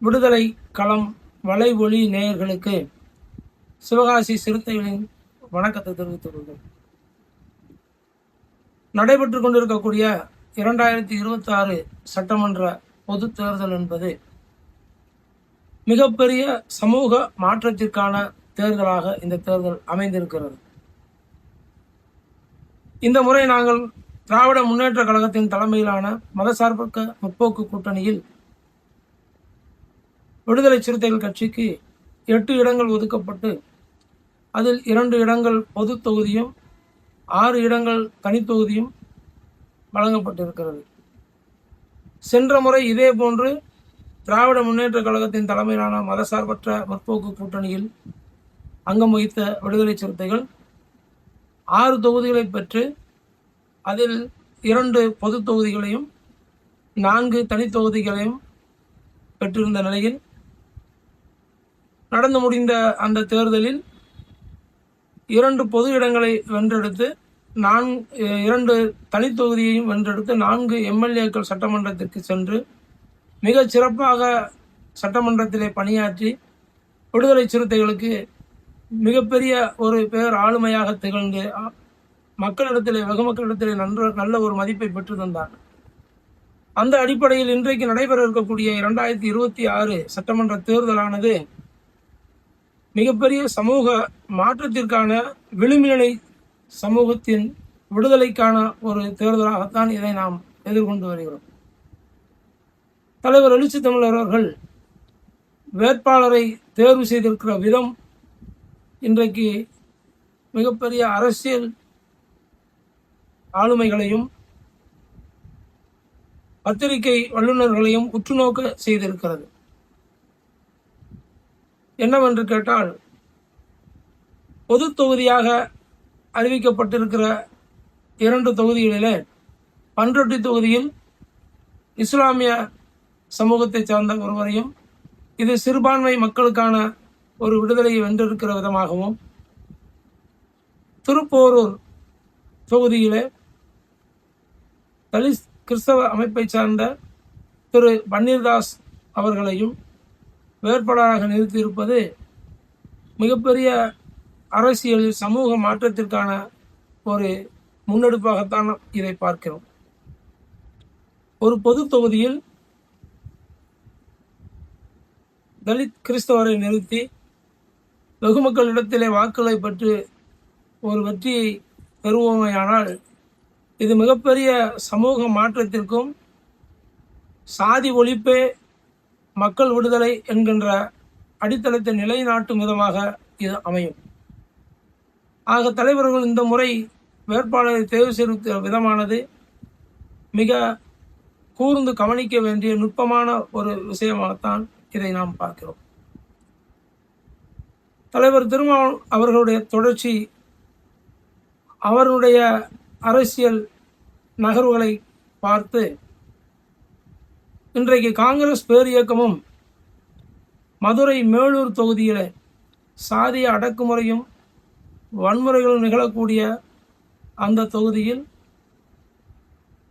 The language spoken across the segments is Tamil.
விடுதலை களம் வலைவொலி நேயர்களுக்கு சிவகாசி சிறுத்தைகளின் வணக்கத்தை தெரிவித்துக் கொள்கிறேன். நடைபெற்றுக் கொண்டிருக்கக்கூடிய 2026 சட்டமன்ற பொது தேர்தல் என்பது மிகப்பெரிய சமூக மாற்றத்திற்கான தேர்தலாக இந்த தேர்தல் அமைந்திருக்கிறது. இந்த முறை நாங்கள் திராவிட முன்னேற்ற கழகத்தின் தலைமையிலான மதசார்பற்ற முற்போக்கு கூட்டணியில் விடுதலை சிறுத்தைகள் கட்சிக்கு 8 இடங்கள் ஒதுக்கப்பட்டு அதில் 2 இடங்கள் பொது தொகுதியும் 6 இடங்கள் தனித்தொகுதியும் வழங்கப்பட்டிருக்கிறது. சென்ற முறை இதே போன்று திராவிட முன்னேற்ற கழகத்தின் தலைமையிலான மதசார்பற்ற முற்போக்கு கூட்டணியில் அங்கம் வகித்த விடுதலை சிறுத்தைகள் 6 தொகுதிகளை பெற்று அதில் 2 பொது தொகுதிகளையும் 4 தனித்தொகுதிகளையும் பெற்றிருந்த நிலையில் நடந்து முடிந்த அந்த தேர்தலில் 2 பொது இடங்களை வென்றெடுத்து 2 தனித்தொகுதியையும் வென்றெடுத்து 4 எம்எல்ஏக்கள் சட்டமன்றத்திற்கு சென்று மிக சிறப்பாக சட்டமன்றத்திலே பணியாற்றி விடுதலை சிறுத்தைகளுக்கு மிகப்பெரிய ஒரு பேர் ஆளுமையாக திகழ்ந்து மக்களிடத்திலே வெகு மக்களிடத்திலே நல்ல ஒரு மதிப்பை பெற்று தந்தார். அந்த அடிப்படையில் இன்றைக்கு நடைபெற இருக்கக்கூடிய 2026 சட்டமன்ற தேர்தலானது மிகப்பெரிய சமூக மாற்றத்திற்கான விளிம்புநிலை சமூகத்தின் விடுதலைக்கான ஒரு தேர்தலாகத்தான் இதை நாம் எதிர்கொண்டு வருகிறோம். தலைவர் எழுச்சி தமிழர் அவர்கள் வேட்பாளரை தேர்வு செய்திருக்கிற விதம் இன்றைக்கு மிகப்பெரிய அரசியல் ஆளுமைகளையும் பத்திரிகை வல்லுநர்களையும் உற்றுநோக்க செய்திருக்கிறது. என்னவென்று கேட்டால், பொது தொகுதியாக அறிவிக்கப்பட்டிருக்கிற 2 தொகுதிகளிலே பண்ருட்டி தொகுதியில் இஸ்லாமிய சமூகத்தை சார்ந்த ஒருவரையும் இது சிறுபான்மை மக்களுக்கான ஒரு விடுதலையை வென்றிருக்கிற விதமாகவும், திருப்போரூர் தொகுதியிலே தலித் கிறிஸ்தவ அமைப்பை சார்ந்த திரு பன்னீர்தாஸ் அவர்களையும் வேட்பாளராக நிறுத்தியிருப்பது மிகப்பெரிய அரசியலில் சமூக மாற்றத்திற்கான ஒரு முன்னெடுப்பாகத்தான் இதை பார்க்கிறோம். ஒரு பொது தொகுதியில் தலித் கிறிஸ்தவரை நிறுத்தி வெகு மக்களிடத்திலே வாக்குகளை பெற்று ஒரு வெற்றியை பெறுவோமையானால் இது மிகப்பெரிய சமூக மாற்றத்திற்கும் சாதி ஒழிப்பே மக்கள் விடுதலை என்கின்ற அடித்தளத்தை நிலைநாட்டும் விதமாக இது அமையும். ஆக தலைவர்கள் இந்த முறை வேட்பாளரை தேர்வு செய்த விதமானது மிக கூர்ந்து கவனிக்க வேண்டிய நுட்பமான ஒரு விஷயமாகத்தான் இதை நாம் பார்க்கிறோம். தலைவர் திருமாவளவன் அவர்களுடைய தொடர்ச்சி, அவருடைய அரசியல் நகர்வுகளை பார்த்து இன்றைக்கு காங்கிரஸ் பேர் இயக்கமும் மதுரை மேலூர் தொகுதியில் சாதிய அடக்குமுறையும் வன்முறைகளும் நிகழக்கூடிய அந்த தொகுதியில்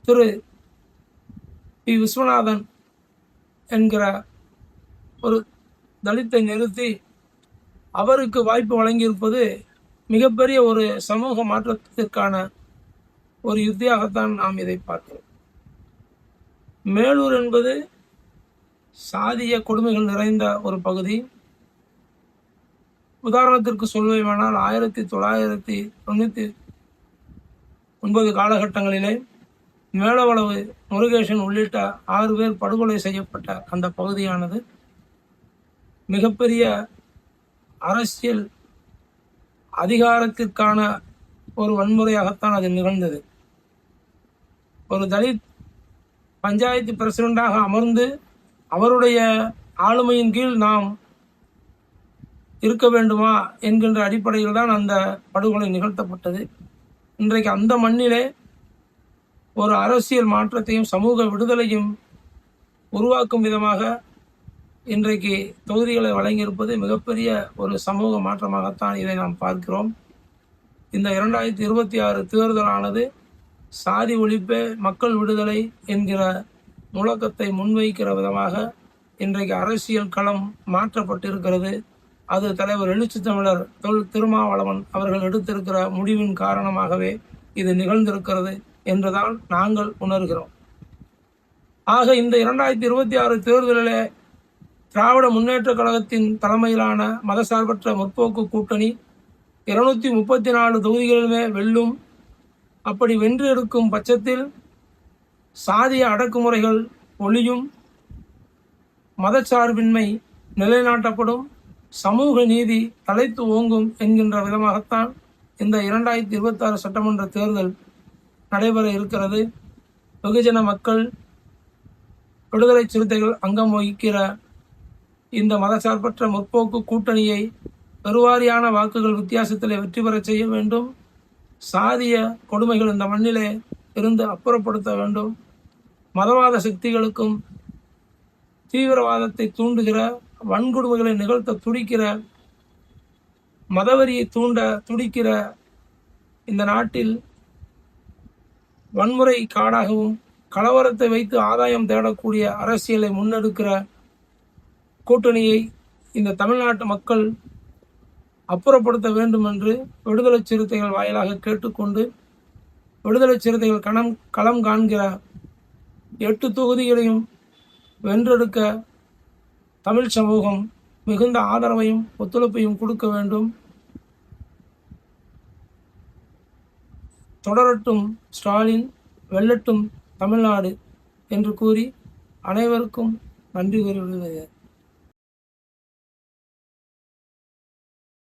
திரு பி. விஸ்வநாதன் என்கிற ஒரு தலித்தை நிறுத்தி அவருக்கு வாய்ப்பு வழங்கியிருப்பது மிகப்பெரிய ஒரு சமூக மாற்றத்திற்கான ஒரு யுத்தியாகத்தான் நாம் இதை பார்க்கிறோம். மேலூர் என்பது சாதிய கொடுமைகள் நிறைந்த ஒரு பகுதி. உதாரணத்திற்கு சொல்வேமானால் 1999 காலகட்டங்களிலே மேலவளவு முருகேசன் உள்ளிட்ட 6 பேர் படுகொலை செய்யப்பட்ட அந்த பகுதியானது மிகப்பெரிய அரசியல் அதிகாரத்திற்கான ஒரு வன்முறையாகத்தான் அது நிகழ்ந்தது. ஒரு தலித் பஞ்சாயத்து பிரசிடண்டாக அமர்ந்து அவருடைய ஆளுமையின் கீழ் நாம் இருக்க வேண்டுமா என்கின்ற அடிப்படையில் தான் அந்த படுகொலை நிகழ்த்தப்பட்டது. இன்றைக்கு அந்த மண்ணிலே ஒரு அரசியல் மாற்றத்தையும் சமூக விடுதலையும் உருவாக்கும் விதமாக இன்றைக்கு தொகுதிகளை வழங்கியிருப்பது மிகப்பெரிய ஒரு சமூக மாற்றமாகத்தான் இதை நாம் பார்க்கிறோம். இந்த 2026 தேர்தலானது சாதி ஒழிப்பே மக்கள் விடுதலை என்கிற முழக்கத்தை முன்வைக்கிற விதமாக இன்றைக்கு அரசியல் களம் மாற்றப்பட்டிருக்கிறது. அது தலைவர் எழுச்சி தமிழர் திருமாவளவன் அவர்கள் எடுத்திருக்கிற முடிவின் காரணமாகவே இது நிகழ்ந்திருக்கிறது என்றுதான் நாங்கள் உணர்கிறோம். ஆக இந்த 2026 தேர்தலிலே திராவிட முன்னேற்ற கழகத்தின் தலைமையிலான மதசார்பற்ற முற்போக்கு கூட்டணி 234 தொகுதிகளிலுமே வெல்லும். அப்படி வென்று எடுக்கும் பட்சத்தில் சாதிய அடக்குமுறைகள் ஒழியும், மதச்சார்பின்மை நிலைநாட்டப்படும், சமூக நீதி தலைத்து ஓங்கும் என்கின்ற விதமாகத்தான் இந்த 2026 சட்டமன்ற தேர்தல் நடைபெற இருக்கிறது. வெகுஜன மக்கள், விடுதலை சிறுத்தைகள் அங்கம் வகிக்கிற இந்த மதசார்பற்ற முற்போக்கு கூட்டணியை பெருவாரியான வாக்குகள் வித்தியாசத்திலே வெற்றி பெற செய்ய வேண்டும். சாதிய கொடுமைகள் இந்த மண்ணிலே இருந்து அப்புறப்படுத்த வேண்டும். மதவாத சக்திகளுக்கும் தீவிரவாதத்தை தூண்டுகிற, வன்கொடுமைகளை நிகழ்த்த துடிக்கிற, மதவெறியை தூண்ட துடிக்கிற இந்த நாட்டில் வன்முறை காடாகவும் கலவரத்தை வைத்து ஆதாயம் தேடக்கூடிய அரசியலை முன்னெடுக்கிற கூட்டணியை இந்த தமிழ்நாட்டு மக்கள் அப்புறப்படுத்த வேண்டும் என்று விடுதலை சிறுத்தைகள் வாயிலாக கேட்டுக்கொண்டு, விடுதலை சிறுத்தைகள் களம் காண்கிற 8 தொகுதிகளையும் வென்றெடுக்க தமிழ் சமூகம் மிகுந்த ஆதரவையும் ஒத்துழைப்பையும் கொடுக்க வேண்டும். தொடரட்டும் ஸ்டாலின், வெல்லட்டும் தமிழ்நாடு என்று கூறி அனைவருக்கும் நன்றி கூறி விடுகிறேன்.